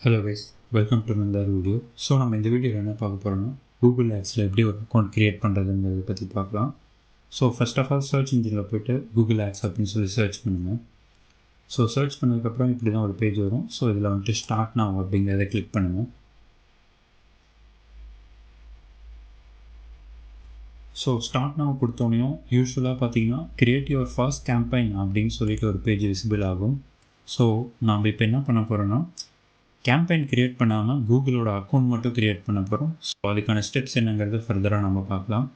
Hello guys, welcome to another video. So நம்ம இந்த வீடியோவில் என்ன பார்க்க போகிறோம்னா கூகுள் ஆட்ஸில் எப்படி ஒரு அக்கௌண்ட் க்ரியேட் பண்ணுறதுங்கிறத பற்றி பார்க்கலாம். So first of all search இன்ஜினில் போய்ட்டு கூகுள் ஆட்ஸ் அப்படின்னு சொல்லி சர்ச் பண்ணுங்கள். ஸோ சர்ச் பண்ணதுக்கப்புறம் இப்படி தான் ஒரு பேஜ் வரும். ஸோ இதில் வந்துட்டு ஸ்டார்ட் நவ் அப்படிங்கிறத கிளிக் பண்ணுங்கள். ஸோ ஸ்டார்ட் நவ் கொடுத்தோன்னையும் யூஸ்வலாக பார்த்தீங்கன்னா கிரியேட் யுவர் ஃபர்ஸ்ட் கேம்பெயின் அப்படின்னு சொல்லிட்டு ஒரு பேஜ் விசிபிள் ஆகும். ஸோ நாம் இப்போ என்ன பண்ண போகிறோன்னா கேம்பெயின் க்ரியேட் பண்ணாமல் கூகுளோட அக்கௌண்ட் மட்டும் க்ரியேட் பண்ண போகிறோம். ஸோ அதுக்கான ஸ்டெப்ஸ் என்னங்கிறது ஃபர்தராக நம்ம பார்க்கலாம்.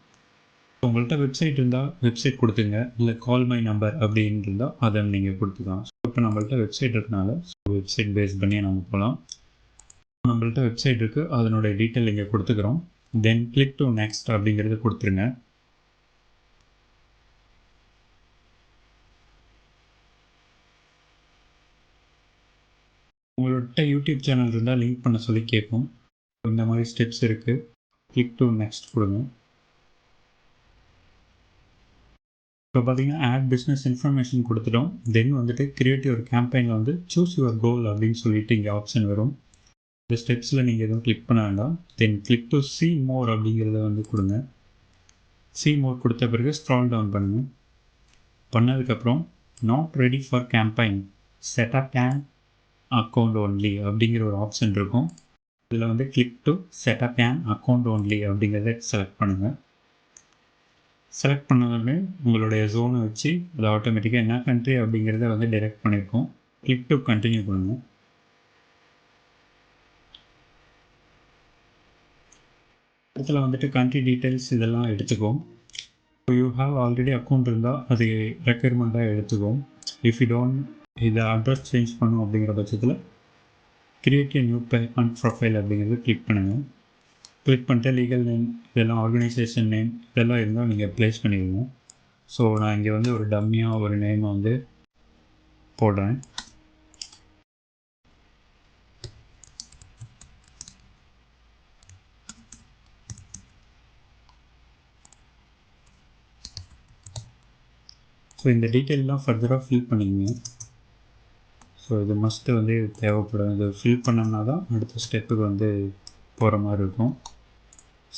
உங்கள்கிட்ட வெப்சைட் இருந்தால் வெப்சைட் கொடுத்துங்க, இல்லை கால் மை நம்பர் அப்படின்னு இருந்தால் அதை நீங்கள் கொடுத்துக்கலாம். ஸோ இப்போ நம்மள்ட்ட வெப்சைட் இருக்கனால வெப்சைட் பேஸ் பண்ணி நம்ம போகலாம். நம்மள்ட்ட வெப்சைட் இருக்குது, அதனுடைய டீட்டெயில் இங்கே கொடுத்துக்கிறோம். தென் கிளிக் டு நெக்ஸ்ட் அப்படிங்கிறது கொடுத்துருங்க. உங்கள்கிட்ட யூடியூப் சேனல் இருந்தால் லிங்க் பண்ண சொல்லி கேட்கும். இந்த மாதிரி ஸ்டெப்ஸ் இருக்குது. கிளிக் டு நெக்ஸ்ட் கொடுங்க. இப்போ பார்த்தீங்கன்னா ஆட் பிஸ்னஸ் இன்ஃபர்மேஷன் கொடுத்துட்டோம். தென் வந்துட்டு கிரியேட் யுவர் கேம்பெயினில் வந்து சூஸ் யுவர் கோல் அப்படின்னு சொல்லிட்டு இங்கே ஆப்ஷன் வரும். இந்த ஸ்டெப்ஸில் நீங்கள் எதுவும் கிளிக் பண்ண வேண்டாம். தென் கிளிக் டு சி மோர் அப்படிங்கிறத வந்து கொடுங்க. சி மோர் கொடுத்த பிறகு ஸ்க்ரால் டவுன் பண்ணுங்கள். பண்ணதுக்கப்புறம் not ready for campaign setup and account only அப்படிங்கிற ஒரு ஆப்ஷன் இருக்கும். இதில் வந்து click to setup and account only அப்படிங்கிறத செலக்ட் பண்ணுங்கள். செலக்ட் பண்ணதுமே உங்களுடைய ஜோனை வச்சு அது ஆட்டோமேட்டிக்காக என்ன கண்ட்ரி அப்படிங்கிறத வந்து டைரெக்ட் பண்ணியிருக்கோம். கிளிக் டு கண்டினியூ பண்ணுங்கள். இடத்துல வந்துட்டு கண்ட்ரி டீட்டெயில்ஸ் இதெல்லாம் எடுத்துக்கும். யூ ஹாவ் ஆல்ரெடி அக்கௌண்ட் இருந்தால் அது ரெக்யர்மெண்ட்டாக எடுத்துக்கும். இஃப் யூ டோன்ட் இதை அட்ரஸ் சேஞ்ச் பண்ணணும் அப்படிங்கிற பட்சத்தில் create a new payment profile அப்படிங்கிறது கிளிக் பண்ணுங்கள். கிளிக் பண்ணிட்டு லீகல் நேம் இதெல்லாம் ஆர்கனைசேஷன் நேம் இதெல்லாம் இருந்தால் நீங்கள் ப்ளேஸ் பண்ணிடுங்க. ஸோ நான் இங்கே வந்து ஒரு டம்மியாக ஒரு நேமை வந்து போடுறேன். ஸோ இந்த டீட்டெயிலெலாம் ஃபர்தராக ஃபில் பண்ணிக்கங்க. ஸோ இது மஸ்ட்டு வந்து தேவைப்படும். இது ஃபில் பண்ணோம்னா தான் அடுத்த ஸ்டெப்புக்கு வந்து போகிற மாதிரி இருக்கும்.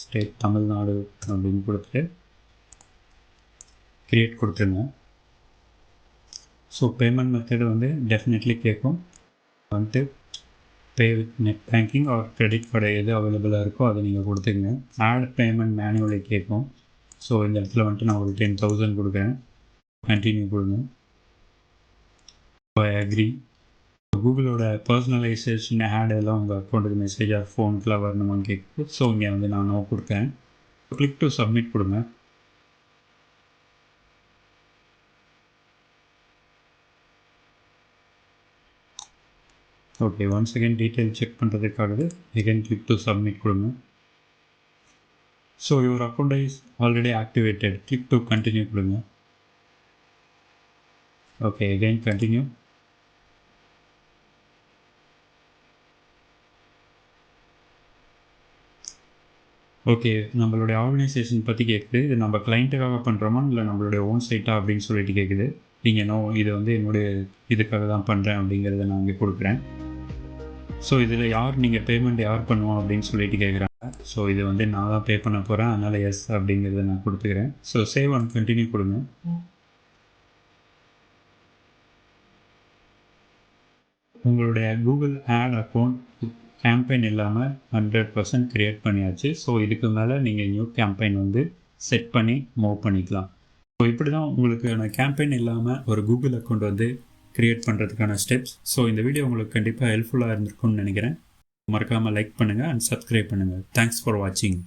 ஸ்டேட் தமிழ்நாடு அப்படின்னு கொடுத்துட்டு க்ரியேட் கொடுத்துருங்க. ஸோ பேமெண்ட் மெத்தடு வந்து டெஃபினெட்லி கேட்கும். வந்துட்டு pay with net banking or credit card எது அவைலபிளாக இருக்கோ அதை நீங்கள் கொடுத்துங்க. ஆட் பேமெண்ட் மேனுவலி கேட்கும். ஸோ இந்த இடத்துல வந்துட்டு நான் ஒரு 10,000 கொடுக்குறேன். கண்டினியூ கொடுங்க. I agree. கூகுளோட பர்சனலைசேஷன் ஆட் எல்லாம் உங்கள் அக்கௌண்ட்டுக்கு மெசேஜாக ஃபோனுக்குலாம் வரணுமான்னு கேட்குது. ஸோ இங்கே வந்து நான் நோ கொடுக்குறேன். கிளிக் டு சப்மிட் கொடுங்க. Okay, once again detail check பண்ணுறதுக்காகவே அகேன் கிளிக் டு சப்மிட் கொடுங்க. So your account is already activated. Click to continue கொடுங்க. Okay, again continue. ஓகே, நம்மளுடைய ஆர்கனைசேஷன் பற்றி கேட்குது. இது நம்ம கிளைண்ட்டுக்காக பண்ணுறோமா இல்லை நம்மளுடைய ஓன் சைட்டா அப்படின்னு சொல்லிட்டு கேட்குது. நீங்கள் நோ, இது வந்து என்னுடைய இதுக்காக தான் பண்ணுறேன் அப்படிங்கிறத நான் இங்கே கொடுக்குறேன். ஸோ இதில் நீங்கள் பேமெண்ட் யார் பண்ணுவோம் அப்படின்னு சொல்லிட்டு கேட்குறாங்க. ஸோ இது வந்து நான் தான் பே பண்ண போகிறேன், அதனால் எஸ் அப்படிங்கிறத நான் கொடுத்துக்கிறேன். ஸோ சேவ் அண்ட் கண்டினியூ கொடுங்க. உங்களுடைய கூகுள் ஆட் அக்கௌண்ட் கேம்பெயின் இல்லாமல் 100% க்ரியேட் பண்ணியாச்சு. ஸோ இதுக்கு மேலே நீங்கள் நியூ கேம்பெயின் வந்து செட் பண்ணி மூவ் பண்ணிக்கலாம். ஸோ இப்படி தான் உங்களுக்கான கேம்பெயின் இல்லாமல் ஒரு கூகுள் அக்கௌண்ட் வந்து க்ரியேட் பண்ணுறதுக்கான ஸ்டெப்ஸ். ஸோ இந்த வீடியோ உங்களுக்கு கண்டிப்பாக ஹெல்ப்ஃபுல்லாக இருந்திருக்கும்னு நினைக்கிறேன். மறக்காமல் லைக் பண்ணுங்கள் அண்ட் சப்ஸ்கிரைப் பண்ணுங்கள். தேங்க்ஸ் ஃபார் வாட்சிங்.